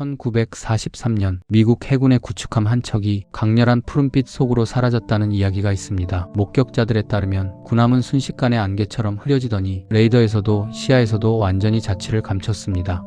1943년 미국 해군의 구축함 한 척이 강렬한 푸른빛 속으로 사라졌다는 이야기가 있습니다. 목격자들에 따르면 군함은 순식간에 안개처럼 흐려지더니 레이더에서도 시야에서도 완전히 자취를 감췄습니다.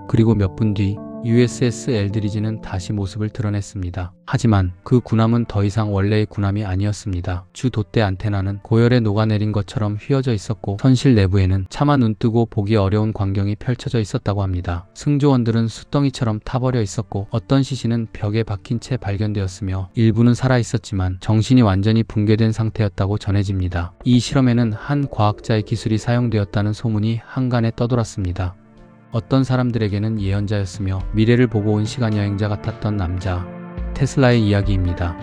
그리고 몇 분 뒤 USS 엘드리지는 다시 모습을 드러냈습니다. 하지만 그 군함은 더 이상 원래의 군함이 아니었습니다. 주 돛대 안테나는 고열에 녹아내린 것처럼 휘어져 있었고 선실 내부에는 차마 눈뜨고 보기 어려운 광경이 펼쳐져 있었다고 합니다. 승조원들은 숫덩이처럼 타버려 있었고 어떤 시신은 벽에 박힌 채 발견되었으며 일부는 살아있었지만 정신이 완전히 붕괴된 상태였다고 전해집니다. 이 실험에는 한 과학자의 기술이 사용되었다는 소문이 한간에 떠돌았습니다. 어떤 사람들에게는 예언자였으며 미래를 보고 온 시간여행자 같았던 남자, 테슬라의 이야기입니다.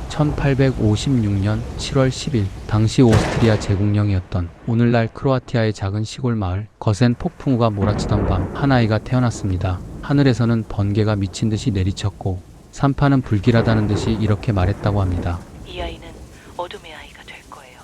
1856년 7월 10일, 당시 오스트리아 제국령이었던 오늘날 크로아티아의 작은 시골 마을, 거센 폭풍우가 몰아치던 밤 한 아이가 태어났습니다. 하늘에서는 번개가 미친 듯이 내리쳤고 산파는 불길하다는 듯이 이렇게 말했다고 합니다. 이 아이는 어둠의 아이가 될 거예요.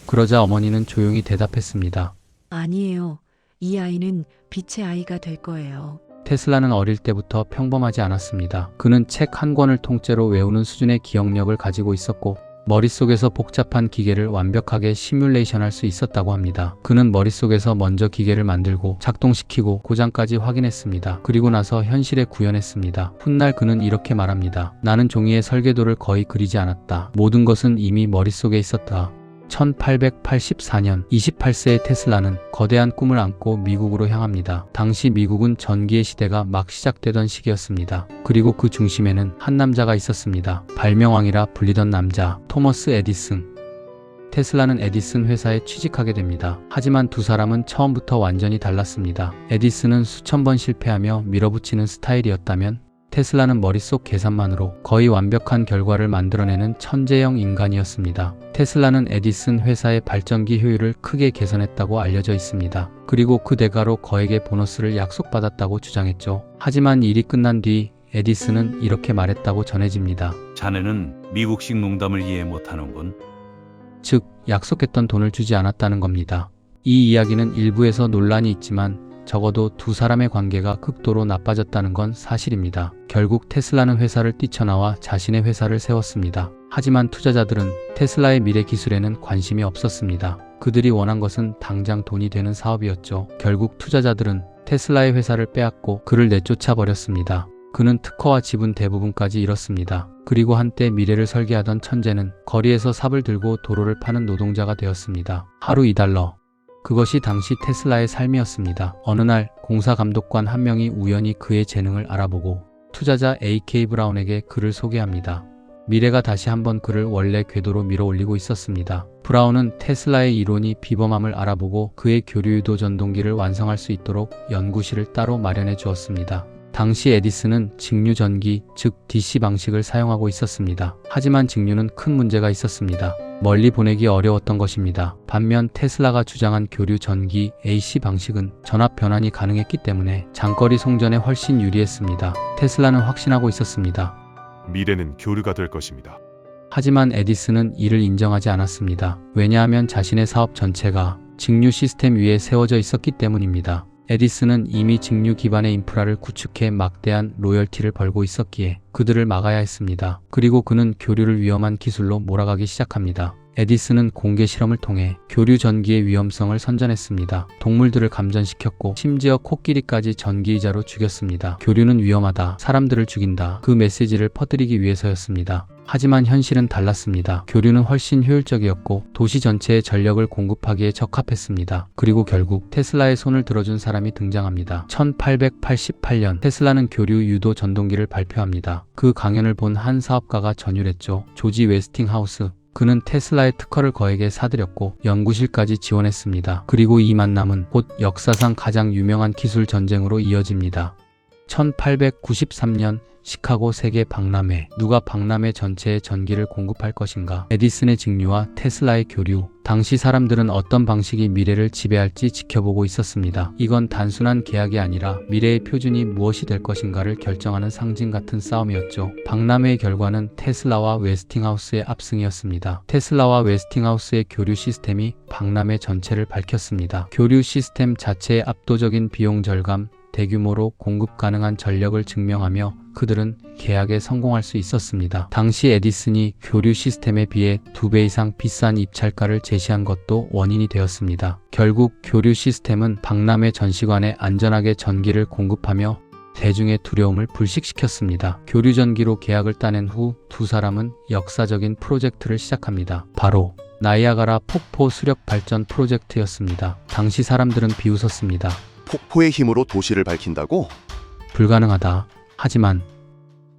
그러자 어머니는 조용히 대답했습니다. 아니에요. 이 아이는 빛의 아이가 될 거예요. 테슬라는 어릴 때부터 평범하지 않았습니다. 그는 책 한 권을 통째로 외우는 수준의 기억력을 가지고 있었고 머릿속에서 복잡한 기계를 완벽하게 시뮬레이션할 수 있었다고 합니다. 그는 머릿속에서 먼저 기계를 만들고 작동시키고 고장까지 확인했습니다. 그리고 나서 현실에 구현했습니다. 훗날 그는 이렇게 말합니다. 나는 종이에 설계도를 거의 그리지 않았다. 모든 것은 이미 머릿속에 있었다. 1884년 28세의 테슬라는 거대한 꿈을 안고 미국으로 향합니다. 당시 미국은 전기의 시대가 막 시작되던 시기였습니다. 그리고 그 중심에는 한 남자가 있었습니다. 발명왕이라 불리던 남자, 토머스 에디슨. 테슬라는 에디슨 회사에 취직하게 됩니다. 하지만 두 사람은 처음부터 완전히 달랐습니다. 에디슨은 수천 번 실패하며 밀어붙이는 스타일이었다면 테슬라는 머릿속 계산만으로 거의 완벽한 결과를 만들어내는 천재형 인간이었습니다. 테슬라는 에디슨 회사의 발전기 효율을 크게 개선했다고 알려져 있습니다. 그리고 그 대가로 거액의 보너스를 약속받았다고 주장했죠. 하지만 일이 끝난 뒤 에디슨은 이렇게 말했다고 전해집니다. 자네는 미국식 농담을 이해 못하는군. 즉, 약속했던 돈을 주지 않았다는 겁니다. 이 이야기는 일부에서 논란이 있지만 적어도 두 사람의 관계가 극도로 나빠졌다는 건 사실입니다. 결국 테슬라는 회사를 뛰쳐나와 자신의 회사를 세웠습니다. 하지만 투자자들은 테슬라의 미래 기술에는 관심이 없었습니다. 그들이 원한 것은 당장 돈이 되는 사업이었죠. 결국 투자자들은 테슬라의 회사를 빼앗고 그를 내쫓아 버렸습니다. 그는 특허와 지분 대부분까지 잃었습니다. 그리고 한때 미래를 설계하던 천재는 거리에서 삽을 들고 도로를 파는 노동자가 되었습니다. 하루 $2. 그것이 당시 테슬라의 삶이었습니다. 어느 날 공사 감독관 한 명이 우연히 그의 재능을 알아보고 투자자 A.K. 브라운에게 그를 소개합니다. 미래가 다시 한번 그를 원래 궤도로 밀어 올리고 있었습니다. 브라운은 테슬라의 이론이 비범함을 알아보고 그의 교류유도 전동기를 완성할 수 있도록 연구실을 따로 마련해 주었습니다. 당시 에디슨은 직류 전기, 즉 DC 방식을 사용하고 있었습니다. 하지만 직류는 큰 문제가 있었습니다. 멀리 보내기 어려웠던 것입니다. 반면 테슬라가 주장한 교류 전기 AC 방식은 전압 변환이 가능했기 때문에 장거리 송전에 훨씬 유리했습니다. 테슬라는 확신하고 있었습니다. 미래는 교류가 될 것입니다. 하지만 에디슨은 이를 인정하지 않았습니다. 왜냐하면 자신의 사업 전체가 직류 시스템 위에 세워져 있었기 때문입니다. 에디슨은 이미 직류 기반의 인프라를 구축해 막대한 로열티를 벌고 있었기에 그들을 막아야 했습니다. 그리고 그는 교류를 위험한 기술로 몰아가기 시작합니다. 에디슨은 공개 실험을 통해 교류 전기의 위험성을 선전했습니다. 동물들을 감전시켰고 심지어 코끼리까지 전기의자로 죽였습니다. 교류는 위험하다, 사람들을 죽인다, 그 메시지를 퍼뜨리기 위해서였습니다. 하지만 현실은 달랐습니다. 교류는 훨씬 효율적이었고 도시 전체에 전력을 공급하기에 적합했습니다. 그리고 결국 테슬라의 손을 들어준 사람이 등장합니다. 1888년 테슬라는 교류 유도 전동기를 발표합니다. 그 강연을 본 한 사업가가 전율했죠. 조지 웨스팅하우스. 그는 테슬라의 특허를 거액에 사들였고 연구실까지 지원했습니다. 그리고 이 만남은 곧 역사상 가장 유명한 기술 전쟁으로 이어집니다. 1893년 시카고 세계 박람회. 누가 박람회 전체에 전기를 공급할 것인가? 에디슨의 직류와 테슬라의 교류. 당시 사람들은 어떤 방식이 미래를 지배할지 지켜보고 있었습니다. 이건 단순한 계약이 아니라 미래의 표준이 무엇이 될 것인가를 결정하는 상징 같은 싸움이었죠. 박람회의 결과는 테슬라와 웨스팅하우스의 압승이었습니다. 테슬라와 웨스팅하우스의 교류 시스템이 박람회 전체를 밝혔습니다. 교류 시스템 자체의 압도적인 비용 절감, 대규모로 공급 가능한 전력을 증명하며 그들은 계약에 성공할 수 있었습니다. 당시 에디슨이 교류 시스템에 비해 2배 이상 비싼 입찰가를 제시한 것도 원인이 되었습니다. 결국 교류 시스템은 박람회 전시관에 안전하게 전기를 공급하며 대중의 두려움을 불식시켰습니다. 교류 전기로 계약을 따낸 후 두 사람은 역사적인 프로젝트를 시작합니다. 바로 나이아가라 폭포 수력 발전 프로젝트였습니다. 당시 사람들은 비웃었습니다. 폭포의 힘으로 도시를 밝힌다고? 불가능하다. 하지만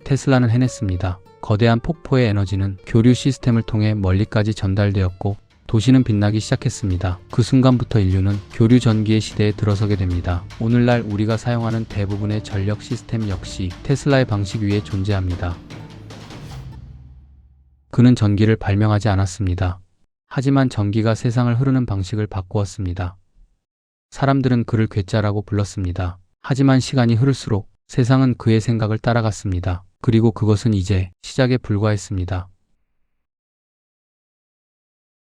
테슬라는 해냈습니다. 거대한 폭포의 에너지는 교류 시스템을 통해 멀리까지 전달되었고 도시는 빛나기 시작했습니다. 그 순간부터 인류는 교류 전기의 시대에 들어서게 됩니다. 오늘날 우리가 사용하는 대부분의 전력 시스템 역시 테슬라의 방식 위에 존재합니다. 그는 전기를 발명하지 않았습니다. 하지만 전기가 세상을 흐르는 방식을 바꾸었습니다. 사람들은 그를 괴짜라고 불렀습니다. 하지만 시간이 흐를수록 세상은 그의 생각을 따라갔습니다. 그리고 그것은 이제 시작에 불과했습니다.